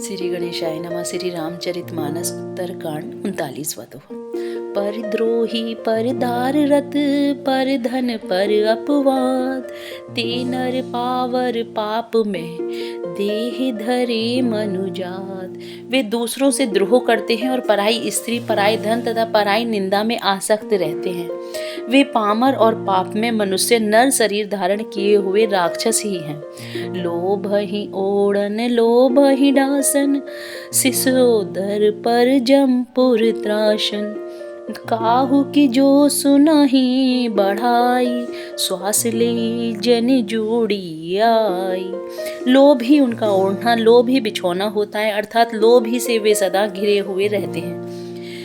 श्री गणेशाय नमः। श्री रामचरितमानस उत्तरकांड 39वां दोहा। परद्रोही परदार रत, पर धन पर अपवाद, ते नर पावर पाप में देह धरे मनुजात। वे दूसरों से द्रोह करते हैं और पराई स्त्री, पराई धन तथा पराई निंदा में आसक्त रहते हैं। वे पामर और पाप में मनुष्य नर शरीर धारण किए हुए राक्षस ही हैं। लोभ ही ओढ़न लोभ ही डासन, सिसोदर पर जमपुर त्रासन। काहू की जो सुनहि बढ़ाई, श्वास ले जन जोड़ी आई। लोभ ही उनका ओढ़ना, लोभ ही बिछौना होता है, अर्थात लोभ ही से वे सदा घिरे हुए रहते हैं।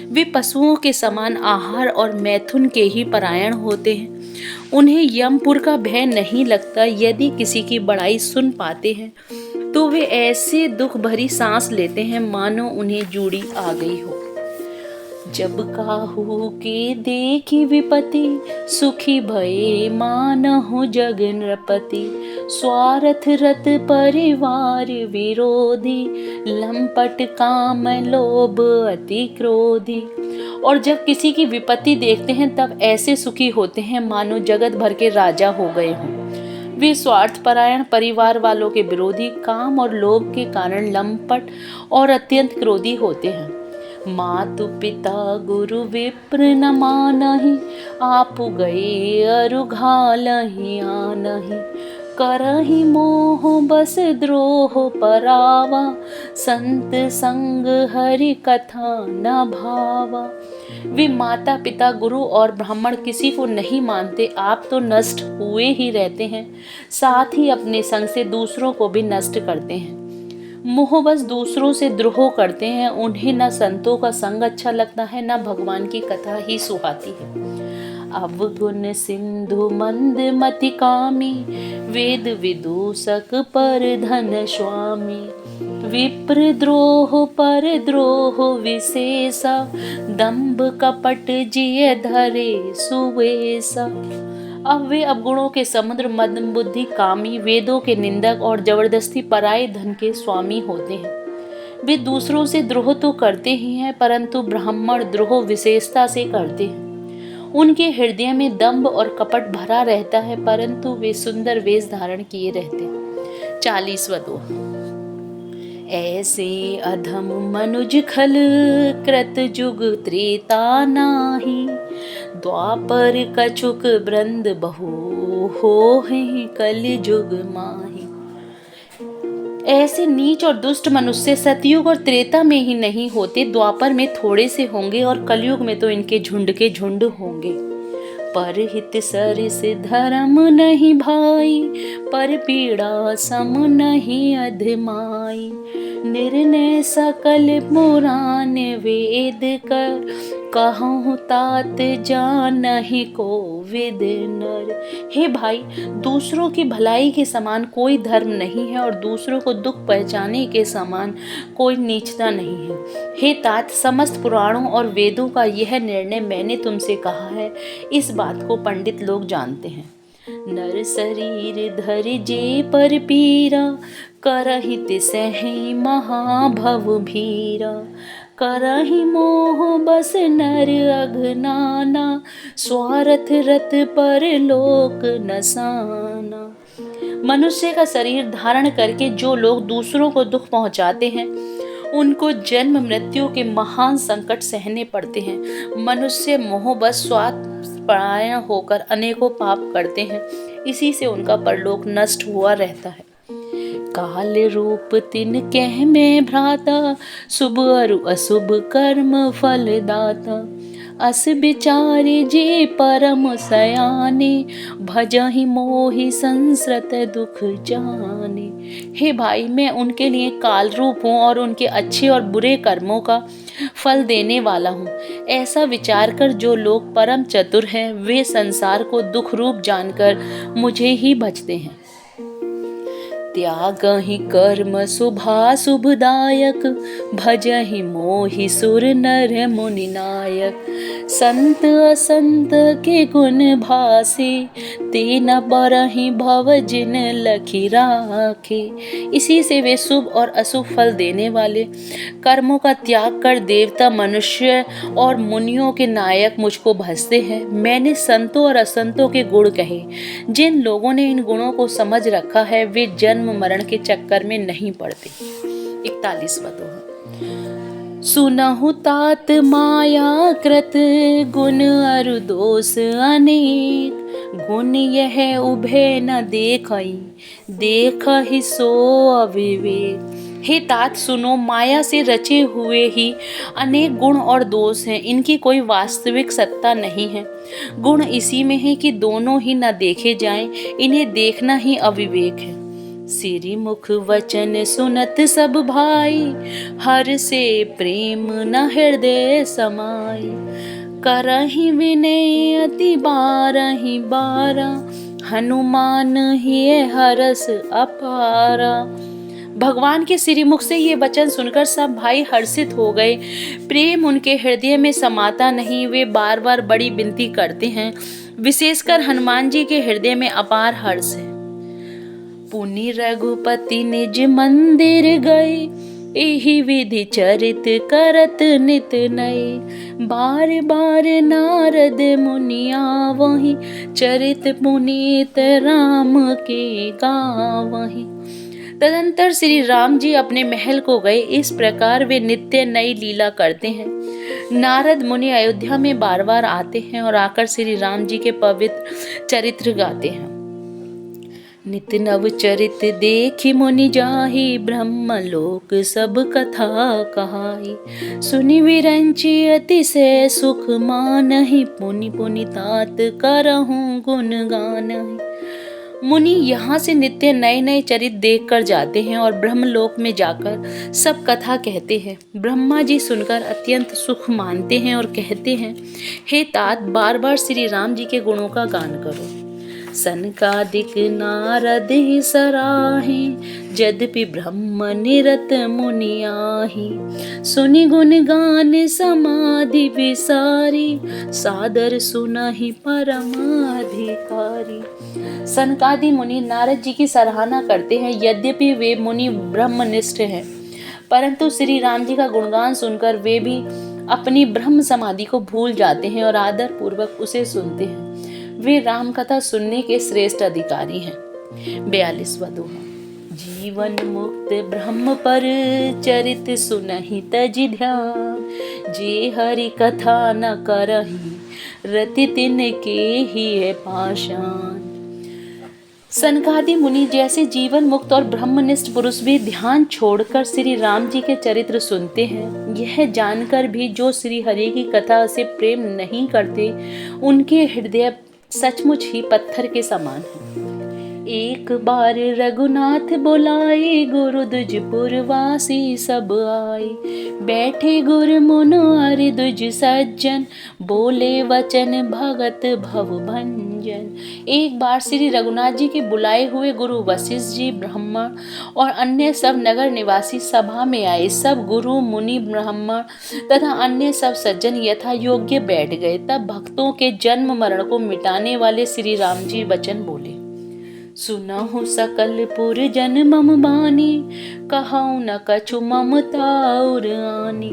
वे पशुओं के समान आहार और मैथुन के ही परायण होते हैं। उन्हें यमपुर का भय नहीं लगता। यदि किसी की बड़ाई सुन पाते हैं तो वे ऐसे दुख भरी सांस लेते हैं मानो उन्हें जूड़ी आ गई हो। जब काहू के देखी विपत्ति, सुखी भये मानहु जग नृपति। स्वार्थ रत परिवार विरोधी, लंपट काम लोभ अति क्रोधी। और जब किसी की विपत्ति देखते हैं तब ऐसे सुखी होते हैं मानो जगत भर के राजा हो गए हों। वे स्वार्थपरायण, परिवार वालों के विरोधी, काम और लोभ के कारण लंपट और अत्यंत क्रोधी होते हैं। मातु पिता गुरु विप्र न मानहि, आप गए अरु घालहि आनहि। करहि मोह बस द्रोह परावा, संत संग हरि कथा न भावा। वे माता पिता गुरु और ब्राह्मण किसी को नहीं मानते। आप तो नष्ट हुए ही रहते हैं, साथ ही अपने संग से दूसरों को भी नष्ट करते हैं। मोह बस दूसरों से द्रोह करते हैं। उन्हें न संतों का संग अच्छा लगता है, न भगवान की कथा ही सुहाती है। अवगुण सिंधु मंद मति कामी, वेद विदूषक पर धन स्वामी। विप्र द्रोह पर द्रोह विशेषा, दंभ कपट जिय धरे सुवेशा। अब वे अवगुणों के समुद्र, मद बुद्धि, कामी, वेदों के निंदक और जबरदस्ती पराये धन के स्वामी होते हैं। वे दूसरों से द्रोह तो करते ही हैं, परंतु ब्राह्मण द्रोह विशेषता से करते हैं। उनके हृदय में दंभ और कपट भरा रहता है, परंतु वे सुंदर वेश धारण किए रहते हैं। 40वां दोहा। ऐसे अधम मनुज खल, कृत जुग त्रेता नाही। द्वापर कछुक वृंद बहु, होहि कलि जुग माही। ऐसे नीच और दुष्ट मनुष्य सतयुग और त्रेता में ही नहीं होते, द्वापर में थोड़े से होंगे और कलयुग में तो इनके झुंड के झुंड होंगे। परहित सरिस धर्म नहीं भाई, पर पीड़ा सम नहीं अधमाई। निर्णय सकल पुराण वेद कर, कहूँ तात जानहि को विद नर। हे भाई, दूसरों की भलाई के समान कोई धर्म नहीं है और दूसरों को दुख पहुँचाने के समान कोई नीचता नहीं है। हे तात, समस्त पुराणों और वेदों का यह निर्णय मैंने तुमसे कहा है, इस बात को पंडित लोग जानते हैं। नर शरीर धरि जे पर पीरा, करहि तिसहि महाभव भीरा। करहि मोह बस नर अघनाना, स्वार्थ रत पर लोक नसाना। मनुष्य का शरीर धारण करके जो लोग दूसरों को दुख पहुंचाते हैं, उनको जन्म मृत्यु के महान संकट सहने पड़ते हैं। मनुष्य मोह बस स्वार्थपरायण होकर अनेकों पाप करते हैं, इसी से उनका परलोक नष्ट हुआ रहता है। काल रूप तिन कह में भ्राता, शुभ अरु अशुभ कर्म फल दाता। अस विचारे जे परम सयाने, भजहि मोहि संसृत दुख जाने। हे भाई, मैं उनके लिए काल रूप हूँ और उनके अच्छे और बुरे कर्मों का फल देने वाला हूँ। ऐसा विचार कर जो लोग परम चतुर हैं, वे संसार को दुख रूप जानकर मुझे ही भजते हैं। त्यागहि कर्म शुभाशुभदायक, भजहि मोहि सुर नर मुनि नायक। संत असंत के गुण भासे, ते न बरहि भव जिन लखी राखे। इसी से वे शुभ और अशुभ फल देने वाले, कर्मों का त्याग कर देवता, मनुष्य और मुनियों के नायक मुझको भजते हैं। मैंने संतों और असंतों के गुण कहे। जिन लोगों ने इन गुणों को समझ रखा है वे जन्म मरण के चक्कर में नहीं पड़ते। 41वां दोहा। सुनहु तात माया कृत, गुण अरु दोष अनेक। गुण यह उभय न देखई, देखहि सो अविवेक। हे तात सुनो, माया से रचे हुए ही अनेक गुण और दोष हैं, इनकी कोई वास्तविक सत्ता नहीं है। गुण इसी में है कि दोनों ही न देखे जाएं, इन्हें देखना ही अविवेक है। सिरि मुख वचन सुनत सब भाई, हर से प्रेम न हृदय समाई। करहि विनय अति बारहि बारा, हनुमान ही हरस अपारा। भगवान के श्रीमुख से ये वचन सुनकर सब भाई हर्षित हो गए। प्रेम उनके हृदय में समाता नहीं, वे बार बार बड़ी विनती करते हैं। विशेषकर हनुमान जी के हृदय में अपार हर्ष है। पुनि रघुपति निज मंदिर गए, एहि विधि चरित करत नित नए। बार बार नारद मुनि आवहि, चरित पुनीत राम के गावहि। तदंतर श्री राम जी अपने महल को गए। इस प्रकार वे नित्य नई लीला करते हैं। नारद मुनि अयोध्या में बार बार आते हैं और आकर श्री राम जी के पवित्र चरित्र गाते हैं। नित नव चरित देखि मुनि जाहि, ब्रह्मलोक सब कथा कहाई। सुनि विरंचि अतिशय सुख मानहि, पुनि पुनि तात करहु गुण गानहि। मुनि यहाँ से नित्य नए नए चरित्र देख कर जाते हैं और ब्रह्मलोक में जाकर सब कथा कहते हैं। ब्रह्मा जी सुनकर अत्यंत सुख मानते हैं और कहते हैं, हे तात, बार बार श्री राम जी के गुणों का गान करो। सनकादिक नारद ही सराहे, यद्यपि ब्रह्म निरत मुनि आहि। सुनि गुण गान समाधि विसारी, सादर सुनहि परमाधिकारी। सनकादि मुनि नारद जी की सराहना करते हैं। यद्यपि वे मुनि ब्रह्मनिष्ठ हैं, परंतु श्री राम जी का गुणगान सुनकर वे भी अपनी ब्रह्म समाधि को भूल जाते हैं और आदर पूर्वक उसे सुनते हैं। वे राम कथा सुनने के श्रेष्ठ अधिकारी हैं। 42वां दोहा। जीवन मुक्त ब्रह्म पर चरित सुनहि तजि ध्यान, जे हरि कथा न करहि, रति तिनके ही है पाषाण। सनकादि मुनि जैसे जीवन मुक्त और ब्रह्मनिष्ठ पुरुष भी ध्यान छोड़कर श्री राम जी के चरित्र सुनते हैं। यह जानकर भी जो श्री हरि की कथा से प्रेम नहीं करते, उनके हृदय सचमुच ही पत्थर के समान है। एक बार रघुनाथ बुलाए, गुरु दुजपुर वासी सब आए। बैठे गुरु मुनु अरि दुज सज्जन, बोले वचन भगत भव भंजन। एक बार श्री रघुनाथ जी के बुलाए हुए गुरु वशिष्ठ जी, ब्राह्मण और अन्य सब नगर निवासी सभा में आए। सब गुरु मुनि ब्राह्मण तथा अन्य सब सज्जन यथा योग्य बैठ गए। तब भक्तों के जन्म मरण को मिटाने वाले श्री राम जी वचन बोले। सुनहु सकल पुर जन मम बानी, कहऊँ न कछु ममता और आनी।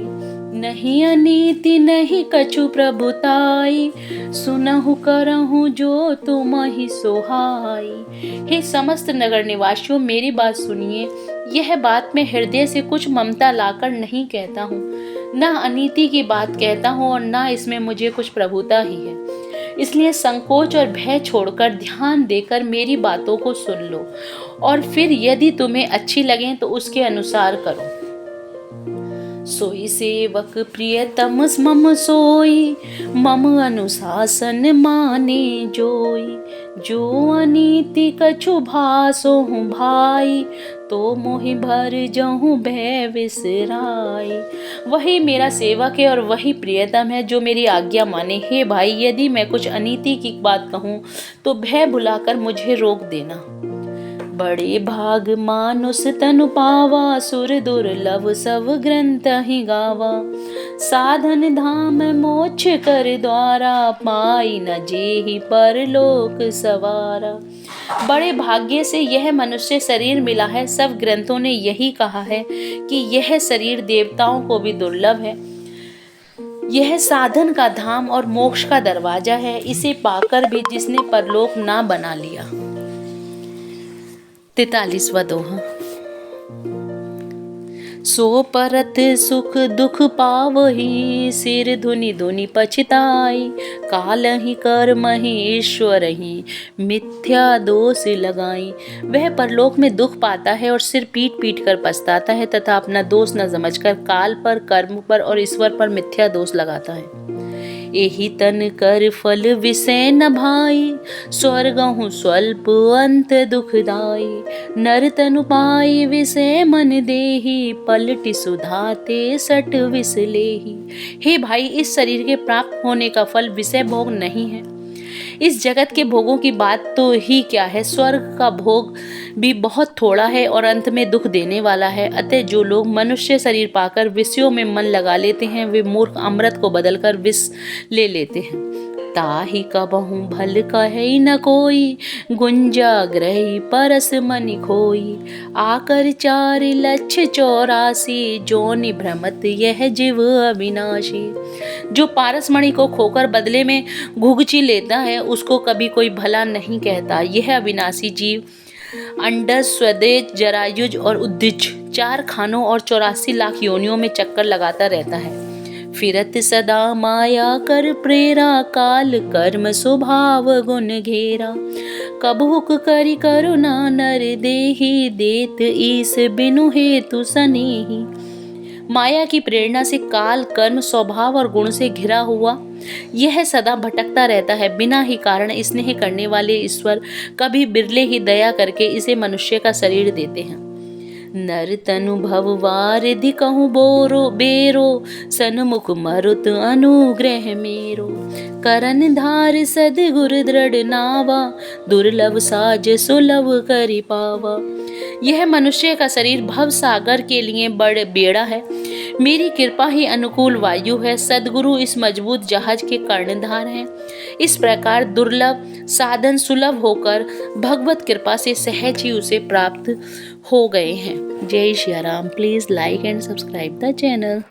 नहीं अनीति नहीं कछु प्रभुताई, सुनहु करहु जो तुमहि सोहाई। हे समस्त नगर निवासियों, मेरी बात सुनिए। यह बात मैं हृदय से कुछ ममता लाकर नहीं कहता हूँ, न अनीति की बात कहता हूँ और न इसमें मुझे कुछ प्रभुता ही है। इसलिए संकोच और भय छोड़कर ध्यान देकर मेरी बातों को सुन लो और फिर यदि तुम्हें अच्छी लगें तो उसके अनुसार करो। सोई सेवक प्रियतम मम सोई, मम अनुशासन माने जोई। जो अनीति कछु भासोहु भाई, तो मोहि भर जहूँ भय विसराई। वही मेरा सेवक है और वही प्रियतम है जो मेरी आज्ञा माने। हे भाई, यदि मैं कुछ अनीति की बात कहूँ तो भय बुलाकर मुझे रोक देना। बड़े भाग मानुस तनु पावा, सुर दुर्लभ सब ग्रंथ ही गावा। साधन धाम मोक्ष कर द्वारा, पाई न जेहि परलोक सवारा। बड़े भाग्य से यह मनुष्य शरीर मिला है। सब ग्रंथों ने यही कहा है कि यह शरीर देवताओं को भी दुर्लभ है। यह साधन का धाम और मोक्ष का दरवाजा है। इसे पाकर भी जिसने परलोक ना बना लिया। 43वां दोहा। सो परत सुख दुख पावही, सिर धुनि धुनि पछताई। कालहि कर्महि ईश्वरहि, मिथ्या दोष लगाई। वह परलोक में दुख पाता है और सिर पीट पीट कर पछताता है तथा अपना दोष न समझकर काल पर, कर्म पर और ईश्वर पर मिथ्या दोष लगाता है। एहि तन कर फल विषय न भाई, स्वर्गहु स्वल्प अंत दुखदाई। नर तनु पाई विषय मन देहि, पलटि सुधाते सट विष लेहि। हे भाई, इस शरीर के प्राप्त होने का फल विषय भोग नहीं है। इस जगत के भोगों की बात तो ही क्या है, स्वर्ग का भोग भी बहुत थोड़ा है और अंत में दुख देने वाला है। अतः जो लोग मनुष्य शरीर पाकर विषयों में मन लगा लेते हैं, वे मूर्ख अमृत को बदलकर विष ले लेते हैं। ताहि कबहु भल कहे न कोई, गुंजा ग्रही परस मनि खोई। आकर 4,84,000, जोनि भ्रमत यह जीव अविनाशी। जो पारसमणि को खोकर बदले में घुघची लेता है, उसको कभी कोई भला नहीं कहता। यह अविनाशी जीव अंडज, स्वदेज, जरायुज और उद्दिज 4 खानों और 84 लाख योनियों में चक्कर लगाता रहता है। फिरत सदा माया कर प्रेरा, काल कर्म स्वभाव गुण घेरा। कबहुक करि करुणा नर देहि, देत ईस बिनु हेतु सनेहि। माया की प्रेरणा से काल, कर्म, स्वभाव और गुण से घिरा हुआ यह सदा भटकता रहता है। बिना ही कारण स्नेह करने वाले ईश्वर कभी बिरले ही दया करके इसे मनुष्य का शरीर देते हैं। नर तनु भववार दिकहु बोरो बेरो, सन्मुख मरुत अनुग्रह मेरो। करन धार सद्गुरु दृढ़ नावा, दुर्लभ साज सुलभ करि पावा। यह मनुष्य का शरीर भव सागर के लिए बड़ बेड़ा है। मेरी कृपा ही अनुकूल वायु है। सद्गुरु इस मजबूत जहाज के कर्णधार हैं। इस प्रकार दुर्लभ साधन सुलभ होकर भगवत कृपा से सहज ही उसे प्राप्त हो गए हैं। जय Shri Ram. Please like and subscribe the channel.